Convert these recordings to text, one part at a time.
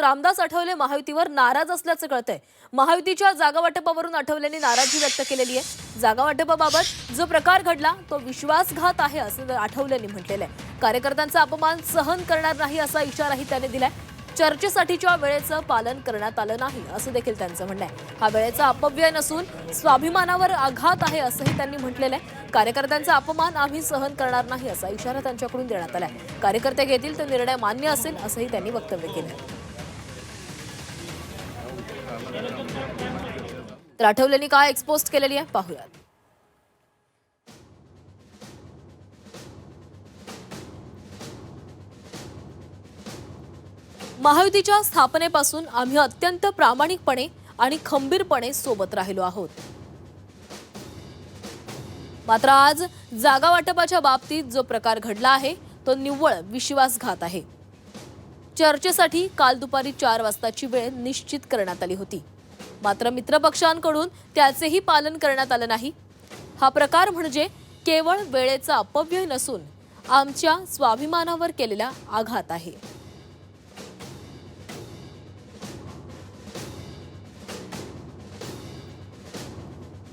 रामदास आठवले महायुतीवर नाराज असल्याचं कळतंय। महायुतीच्या जागा वाटपावरून आठवलेंनी नाराजी व्यक्त केलेली आहे। जागा वाटपाबाबत जो प्रकार घडला तो विश्वासघात आहे असं आठवलेंनी म्हटलेलं आहे। कार्यकर्त्यांचा अपमान सहन करणार नाही असा इशाराही त्याने दिलाय। चर्चेसाठीच्या वेळेचं पालन करण्यात आलं नाही असं देखील त्यांचं म्हणणं आहे। हा वेळेचा अपव्यय नसून स्वाभिमानावर आघात आहे असंही त्यांनी म्हटलेलं आहे। कार्यकर्त्यांचा अपमान आम्ही सहन करणार नाही असा इशारा त्यांच्याकडून देण्यात आलाय। कार्यकर्ते घेतील तो निर्णय मान्य असेल असंही त्यांनी वक्तव्य केलं। तर आठवलेंनी काय एक्सपोज केलेली आहे पाहूयात। महायुतीच्या स्थापनेपासून आम्ही अत्यंत प्रामाणिकपणे आणि खंबीरपणे सोबत राहिलो आहोत। मात्र आज जागा वाटपाच्या बाबतीत जो प्रकार घडला आहे तो निव्वळ विश्वासघात आहे। चर्चेसाठी काल दुपारी 4 वाजताची वेळ निश्चित करण्यात आली होती, मात्र मित्रपक्षांकडून त्याचेही पालन करण्यात आलं नाही। हा प्रकार म्हणजे केवळ वेळेचा अपव्यय नसून आमच्या स्वाभिमानावर केलेला आघात आहे।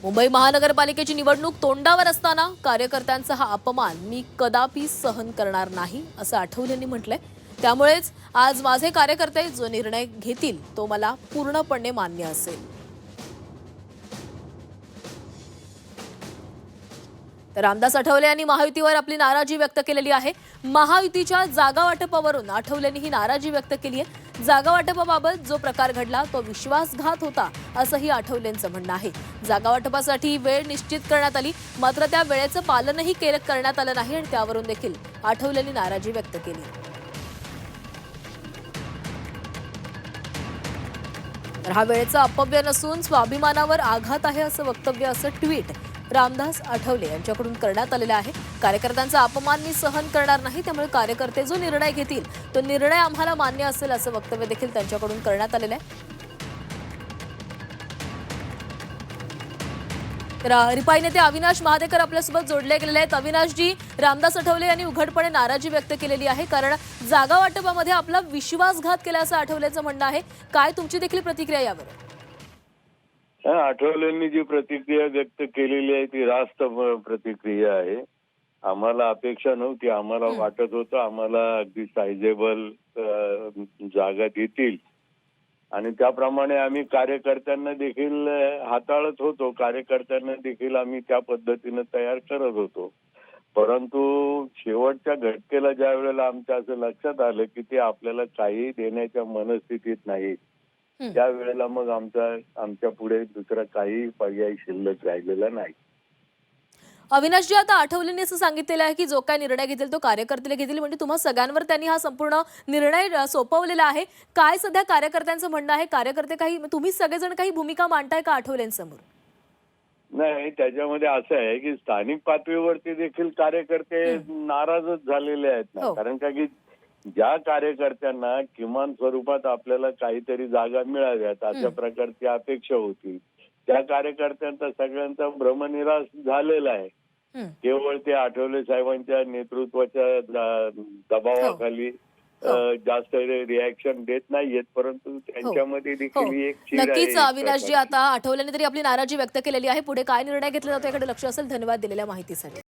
मुंबई महानगरपालिकेची निवडणूक तोंडावर असताना कार्यकर्त्यांचा हा अपमान मी कदापि सहन करणार नाही असं आठवलेंनी म्हटलंय। त्यामुळेच आज माझे कार्यकर्ते जो निर्णय घेतील तो मला पूर्णपणे मान्य असेल। तर रामदास आठवले यांनी महायुतीवर आपली नाराजी व्यक्त केलेली आहे। महायुतीच्या जागा वाटपावरून आठवलेंनी ही नाराजी व्यक्त केली आहे। जागा वाटपाबाबत जो प्रकार घडला तो विश्वासघात होता असंही आठवलेंचं म्हणणं आहे। जागा वाटपासाठी वेळ निश्चित करण्यात आली, मात्र त्या वेळेचं पालनही करण्यात आलं नाही आणि त्यावरून देखील आठवलेंनी नाराजी व्यक्त केली। तर हा वेळेचा अपव्यय नसून स्वाभिमानावर आघात आहे असं वक्तव्य, असं ट्विट रामदास आठवले यांच्याकडून करण्यात आलेला आहे। कार्यकर्त्यांचा अपमान मी सहन करणार नाही, त्यामुळे कार्यकर्ते जो निर्णय घेतील तो निर्णय आम्हाला मान्य असेल असं वक्तव्य देखील त्यांच्याकडून करण्यात आलेलं आहे। तर रिपाई नेते अविनाश महादेकर आपल्यासोबत जोडले गेलेले आहेत। अविनाशजी, रामदास आठवले यांनी उघडपणे नाराजी व्यक्त केलेली आहे, कारण जागा वाटपामध्ये आपला विश्वासघात केल्याचं आठवलेचं म्हणणं आहे। काय तुमची देखील प्रतिक्रिया यावर? आठवलेंनी जी प्रतिक्रिया व्यक्त केलेली आहे ती रास्त प्रतिक्रिया आहे। आम्हाला अपेक्षा नव्हती, आम्हाला वाटत होतं आम्हाला अगदी सायझेबल जागा देतील आणि त्याप्रमाणे आम्ही कार्यकर्त्यांना देखील हाताळत होतो, कार्यकर्त्यांना देखील आम्ही त्या पद्धतीने तयार करत होतो। परंतु शेवटच्या घटकेला ज्या वेळेला आमच्या असं लक्षात आलं की ते आपल्याला काही देण्याच्या मनस्थितीत नाही, त्यावेळेला मग आमच्या पुढे दुसरा काही पर्याय शिल्लक राहिलेला नाही। अविनाशजी, आता आठवलेंनी असं सांगितलेलं आहे की जो काय निर्णय घेतील तो कार्यकर्ते घेतील, म्हणजे तुम्हा सगळ्यांवर त्यांनी हा संपूर्ण निर्णय सोपवलेला आहे। काय सध्या कार्यकर्त्यांचं म्हणणं आहे? कार्यकर्ते काही, तुम्ही सगळेजण काही भूमिका मांडताय का आठवलेंसमोर? नाही, त्याच्यामध्ये असं आहे की स्थानिक पातळीवरती देखील कार्यकर्ते नाराजच झालेले आहेत ना, कारण का की ज्या कार्यकर्त्यांना किमान स्वरूपात आपल्याला काहीतरी जागा मिळाव्यात अशा प्रकारची अपेक्षा होती, त्या कार्यकर्त्यांचा सगळ्यांचा भ्रमनिरास झालेला आहे। केवळ ते आठवले साहेबांच्या नेतृत्वाच्या दबावाखाली जास्त रिॲक्शन देत नाहीयेत, परंतु त्यांच्यामध्ये देखील एक चीड आहे। नक्कीच अविनाशजी, आता आठवलेंनी तरी आपली नाराजी व्यक्त केलेली आहे। पुढे काय निर्णय घेतला जातो याकडे लक्ष असेल। धन्यवाद दिलेल्या माहितीसाठी।